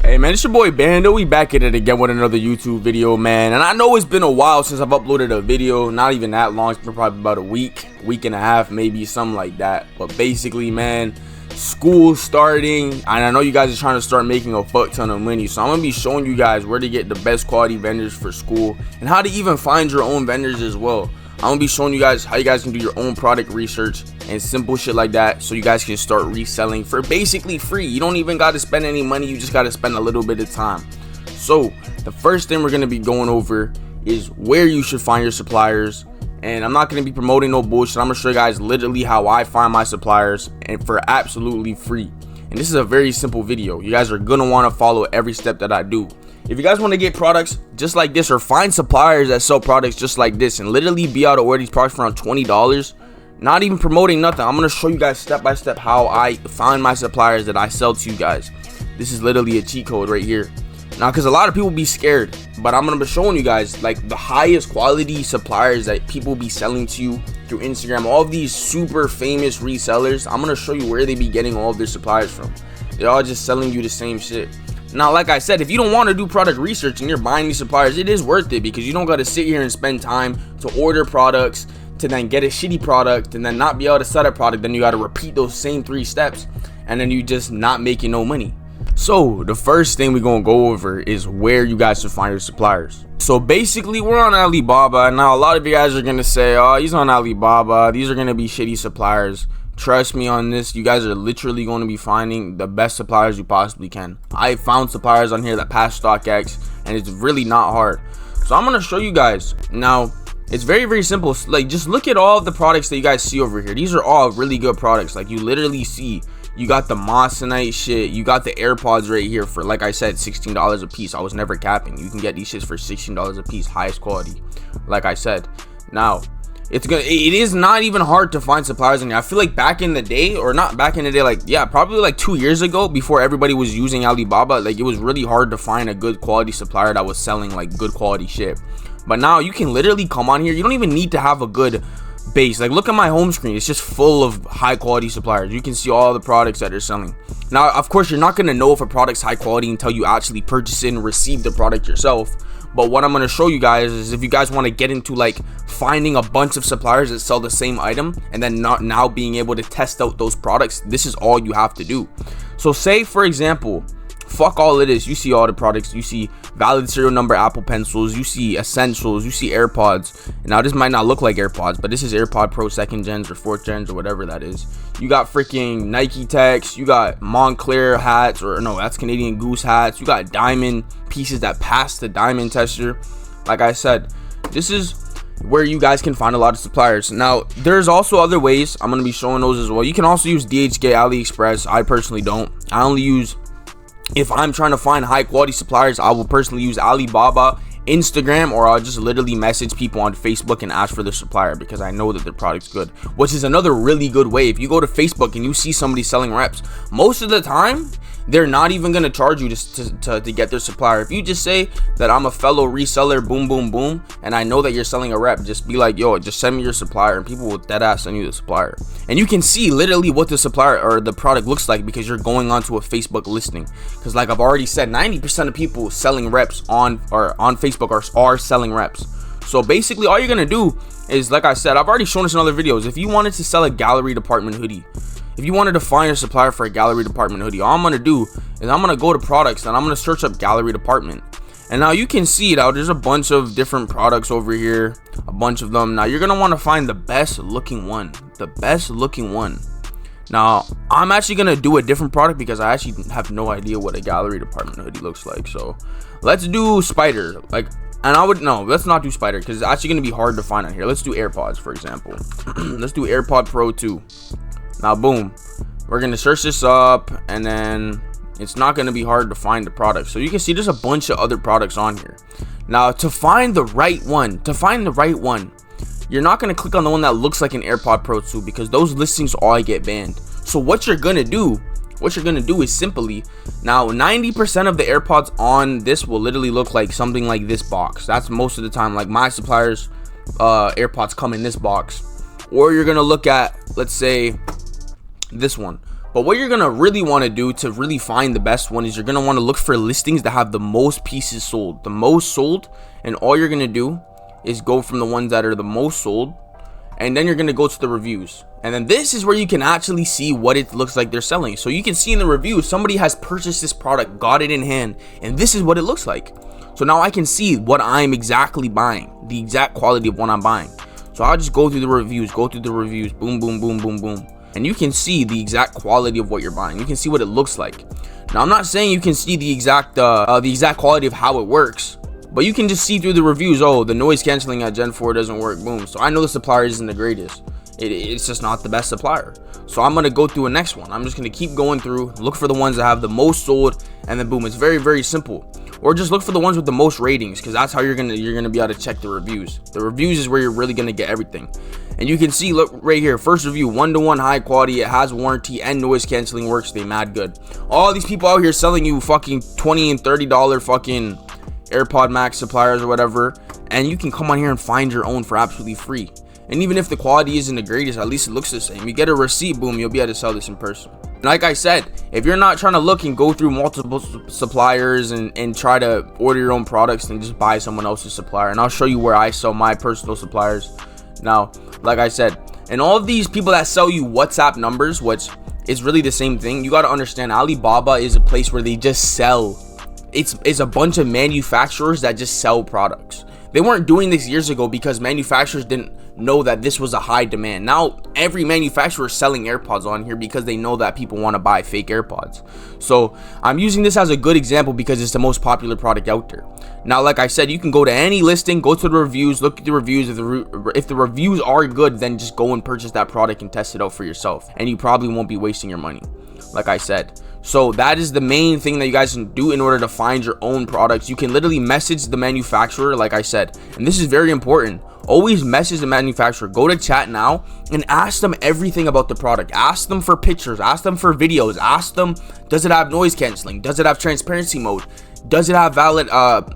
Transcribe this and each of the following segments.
Hey man, it's your boy Bando. We back at it again with another YouTube video, man. And I know it's been a while since I've uploaded a video. Not even that long. It's been probably about a week and a half, maybe something like that. But basically, man, school's starting, and I know you guys are trying to start making a fuck ton of money. So I'm gonna be showing you guys where to get the best quality vendors for school and how to even find your own vendors as well. I'm gonna be showing you guys how you guys can do your own product research and simple shit like that, so you guys can start reselling for basically free. You don't even got to spend any money, you just got to spend a little bit of time. So the first thing we're gonna be going over is where you should find your suppliers. And I'm not gonna be promoting no bullshit. I'm gonna show you guys literally how I find my suppliers, and for absolutely free. And this is a very simple video. You guys are gonna want to follow every step that I do. If you guys want to get products just like this, or find suppliers that sell products just like this, and literally be able to order these products for around $20, not even promoting nothing, I'm going to show you guys step by step how I find my suppliers that I sell to you guys. This is literally a cheat code right here. Now, because a lot of people be scared, but I'm going to be showing you guys like the highest quality suppliers that people be selling to you through Instagram. All of these super famous resellers, I'm going to show you where they be getting all of their suppliers from. They're all just selling you the same shit. Now, like I said, if you don't want to do product research and you're buying these suppliers, it is worth it, because you don't got to sit here and spend time to order products, to then get a shitty product, and then not be able to sell a product. Then you got to repeat those same 3 steps, and then you just not making no money. So the first thing we're going to go over is where you guys should find your suppliers. So basically, we're on Alibaba. Now, a lot of you guys are going to say, oh, he's on Alibaba, these are going to be shitty suppliers. Trust me on this, you guys are literally going to be finding the best suppliers you possibly can. I found suppliers on here that pass StockX, and it's really not hard. So I'm going to show you guys. Now, it's very, very simple. Like, just look at all of the products that you guys see over here. These are all really good products. Like, you literally see, you got the Moissanite shit, you got the AirPods right here for, like I said, $16 a piece. I was never capping. You can get these shits for $16 a piece, highest quality, like I said. Now, it is not even hard to find suppliers in here. I feel like back in the day, or not back in the day, like, yeah, probably like 2 years ago, before everybody was using Alibaba, like, it was really hard to find a good quality supplier that was selling like good quality shit. But now you can literally come on here. You don't even need to have a good base. Like, look at my home screen, it's just full of high quality suppliers. You can see all the products that they're selling. Now, of course, you're not going to know if a product's high quality until you actually purchase it and receive the product yourself. But what I'm going to show you guys is, if you guys want to get into like finding a bunch of suppliers that sell the same item, and then not now being able to test out those products, this is all you have to do. So say, for example, fuck all of this, you see all the products, you see valid serial number Apple pencils, you see essentials, you see AirPods. Now, this might not look like AirPods, but this is AirPod Pro 2nd gens or 4th gens or whatever that is. You got freaking Nike Techs, you got Montclair hats, or no, that's Canadian Goose hats, you got diamond pieces that pass the diamond tester. Like I said, this is where you guys can find a lot of suppliers. Now, there's also other ways. I'm going to be showing those as well. You can also use DHgate, AliExpress. I personally don't. I only use, if I'm trying to find high quality suppliers, I will personally use Alibaba, Instagram, or I'll just literally message people on Facebook and ask for their supplier, because I know that their product's good, which is another really good way. If you go to Facebook and you see somebody selling reps, most of the time they're not even going to charge you to get their supplier. If you just say that I'm a fellow reseller, boom boom boom, and I know that you're selling a rep, just be like, yo, just send me your supplier, and people will deadass send you the supplier. And you can see literally what the supplier or the product looks like, because you're going onto a Facebook listing. Because like I've already said, 90% of people selling reps on Facebook are selling reps. So basically, all you're gonna do is, like I said, I've already shown this in other videos. If you wanted to sell a gallery department hoodie, if you wanted to find a supplier for a gallery department hoodie, all I'm gonna do is I'm gonna go to products and I'm gonna search up gallery department. And now you can see now there's a bunch of different products over here, a bunch of them. Now you're gonna want to find the best looking one, Now, I'm actually gonna do a different product, because I actually have no idea what a gallery department hoodie looks like. So let's do Spider. Let's not do Spider, because it's actually gonna be hard to find on here. Let's do AirPods, for example. Let's do AirPod Pro 2. Now, boom, we're gonna search this up, and then it's not gonna be hard to find the product. So you can see there's a bunch of other products on here. Now, to find the right one, you're not gonna click on the one that looks like an AirPod Pro 2, because those listings all get banned. So what you're gonna do is simply, now 90% of the AirPods on this will literally look like something like this box. That's most of the time. Like, my suppliers AirPods come in this box. Or you're gonna look at, let's say, this one, But what you're gonna really want to do to really find the best one is you're gonna want to look for listings that have the most pieces sold, and all you're gonna do is go from the ones that are the most sold, and then you're gonna go to the reviews. And then this is where you can actually see what it looks like they're selling. So you can see in the reviews, somebody has purchased this product, got it in hand, and this is what it looks like. So now I can see what I'm exactly buying, the exact quality of what I'm buying. So I'll just go through the reviews, boom, boom, boom, boom, boom. And you can see the exact quality of what you're buying. You can see what it looks like. Now, I'm not saying you can see the exact quality of how it works, but you can just see through the reviews, oh, the noise canceling at Gen 4 doesn't work, boom. So I know the supplier isn't the greatest. It's just not the best supplier. So I'm gonna go through a next one. I'm just gonna keep going through, look for the ones that have the most sold, and then boom, it's very, very simple. Or just look for the ones with the most ratings, because that's how you're gonna be able to check the reviews. The reviews is where you're really gonna get everything. And you can see, look right here, first review, 1-to-1 high quality, it has warranty and noise canceling works, they mad good. All these people out here selling you fucking $20 and $30 fucking AirPod Max suppliers or whatever, and you can come on here and find your own for absolutely free. And even if the quality isn't the greatest, at least it looks the same. You get a receipt, boom, you'll be able to sell this in person. Like I said, if you're not trying to look and go through multiple suppliers and try to order your own products, then just buy someone else's supplier. And I'll show you where I sell my personal suppliers. Now, like I said, and all of these people that sell you WhatsApp numbers, which is really the same thing, you got to understand Alibaba is a place where they just sell. It's a bunch of manufacturers that just sell products. They weren't doing this years ago because manufacturers didn't know that this was a high demand. Now every manufacturer is selling AirPods on here because they know that people want to buy fake AirPods. So I'm using this as a good example because it's the most popular product out there. Now, like I said, you can go to any listing, go to the reviews, look at the reviews. If the reviews are good, then just go and purchase that product and test it out for yourself, and you probably won't be wasting your money, like I said. So that is the main thing that you guys can do in order to find your own products. You can literally message the manufacturer, like I said, and this is very important. Always message the manufacturer. Go to chat now and ask them everything about the product. Ask them for pictures, ask them for videos, ask them, does it have noise canceling, does it have transparency mode, does it have valid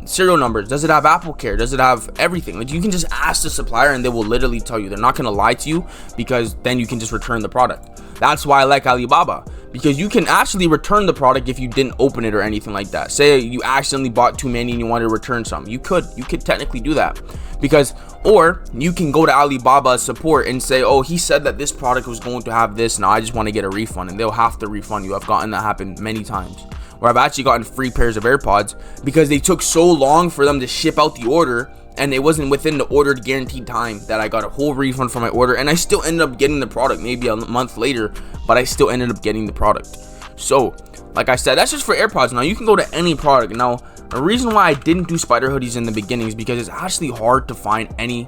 serial numbers, does it have Apple Care, does it have everything. Like, you can just ask the supplier and they will literally tell you. They're not going to lie to you, because then you can just return the product. That's why I like Alibaba, because you can actually return the product if you didn't open it or anything like that. Say you accidentally bought too many and you wanted to return some, you could technically do that. Because, or you can go to Alibaba support and say, oh, he said that this product was going to have this, now I just want to get a refund, and they'll have to refund you. I've gotten that happen many times, where I've actually gotten free pairs of AirPods because they took so long for them to ship out the order, and it wasn't within the ordered guaranteed time, that I got a whole refund for my order, and I still ended up getting the product maybe a month later, but I still ended up getting the product. So like I said, that's just for AirPods. Now you can go to any product. Now the reason why I didn't do spider hoodies in the beginning is because it's actually hard to find any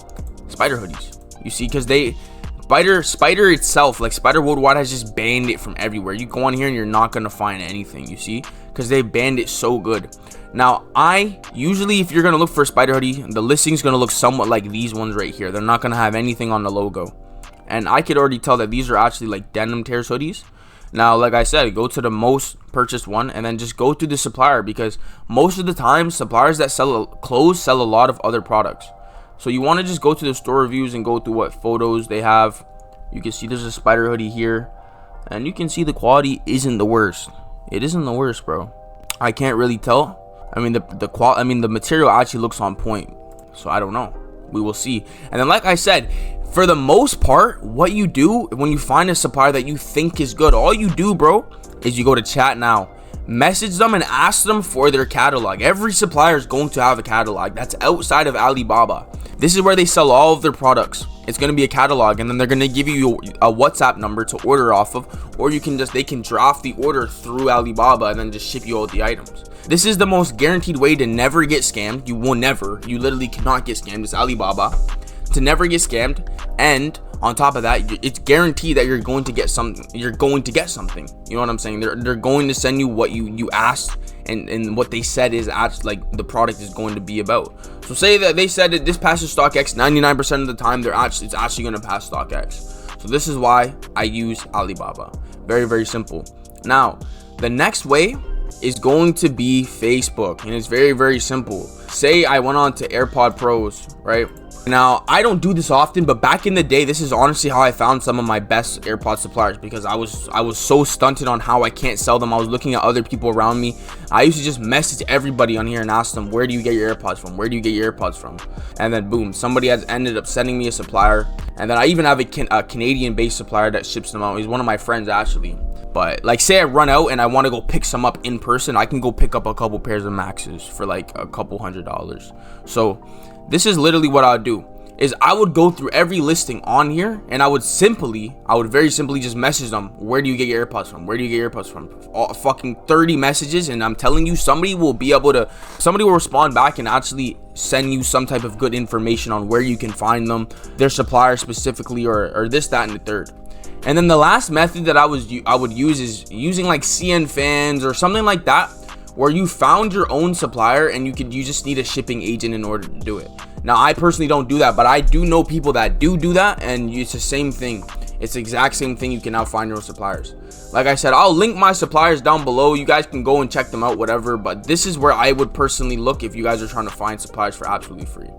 spider hoodies, you see, because spider itself, like Spider Worldwide, has just banned it from everywhere. You go on here and you're not gonna find anything, you see, because they banned it so good. Now I usually, if you're gonna look for a spider hoodie, the listing's gonna look somewhat like these ones right here. They're not gonna have anything on the logo, and I could already tell that these are actually like denim tears hoodies. Now, like I said, go to the most purchased one and then just go through the supplier, because most of the time suppliers that sell clothes sell a lot of other products. So you want to just go to the store reviews and go through what photos they have. You can see there's a spider hoodie here, and you can see the quality isn't the worst. It isn't the worst, bro. I can't really tell. I mean, the material actually looks on point. So I don't know. We will see. And then, like I said, for the most part, what you do when you find a supplier that you think is good, all you do, bro, is you go to chat now, message them and ask them for their catalog. Every supplier is going to have a catalog that's outside of Alibaba. This is where they sell all of their products. It's going to be a catalog, and then they're going to give you a WhatsApp number to order off of, or they can draft the order through Alibaba and then just ship you all the items. This is the most guaranteed way to never get scammed. You literally cannot get scammed. It's Alibaba. To never get scammed, and on top of that, it's guaranteed that you're going to get something. You know what I'm saying? They're going to send you what you asked, and what they said is actually like the product is going to be about. So say that they said that this passes StockX 99% of the time, it's actually going to pass StockX. So this is why I use Alibaba. Very, very simple. Now the next way is going to be Facebook, and it's very, very simple. Say I went on to AirPod Pros, right? Now, I don't do this often, but back in the day, this is honestly how I found some of my best AirPod suppliers, because I was so stunted on how I can't sell them. I was looking at other people around me. I used to just message everybody on here and ask them, where do you get your AirPods from? Where do you get your AirPods from? And then boom, somebody has ended up sending me a supplier. And then I even have a Canadian-based supplier that ships them out. He's one of my friends, actually. But like, say I run out and I want to go pick some up in person, I can go pick up a couple pairs of Maxes for like a couple $100s. So this is literally what I'd do, is I would go through every listing on here, and I would very simply just message them, where do you get your AirPods from? Where do you get your AirPods from? Fucking 30 messages, and I'm telling you, somebody will respond back and actually send you some type of good information on where you can find them, their supplier specifically, or this, that, and the third. And then the last method that I would use is using like CN Fans or something like that, where you found your own supplier and you just need a shipping agent in order to do it. Now, I personally don't do that, but I do know people that do that, and it's the same thing. It's the exact same thing. You can now find your own suppliers. Like I said, I'll link my suppliers down below. You guys can go and check them out, whatever, but this is where I would personally look if you guys are trying to find suppliers for absolutely free.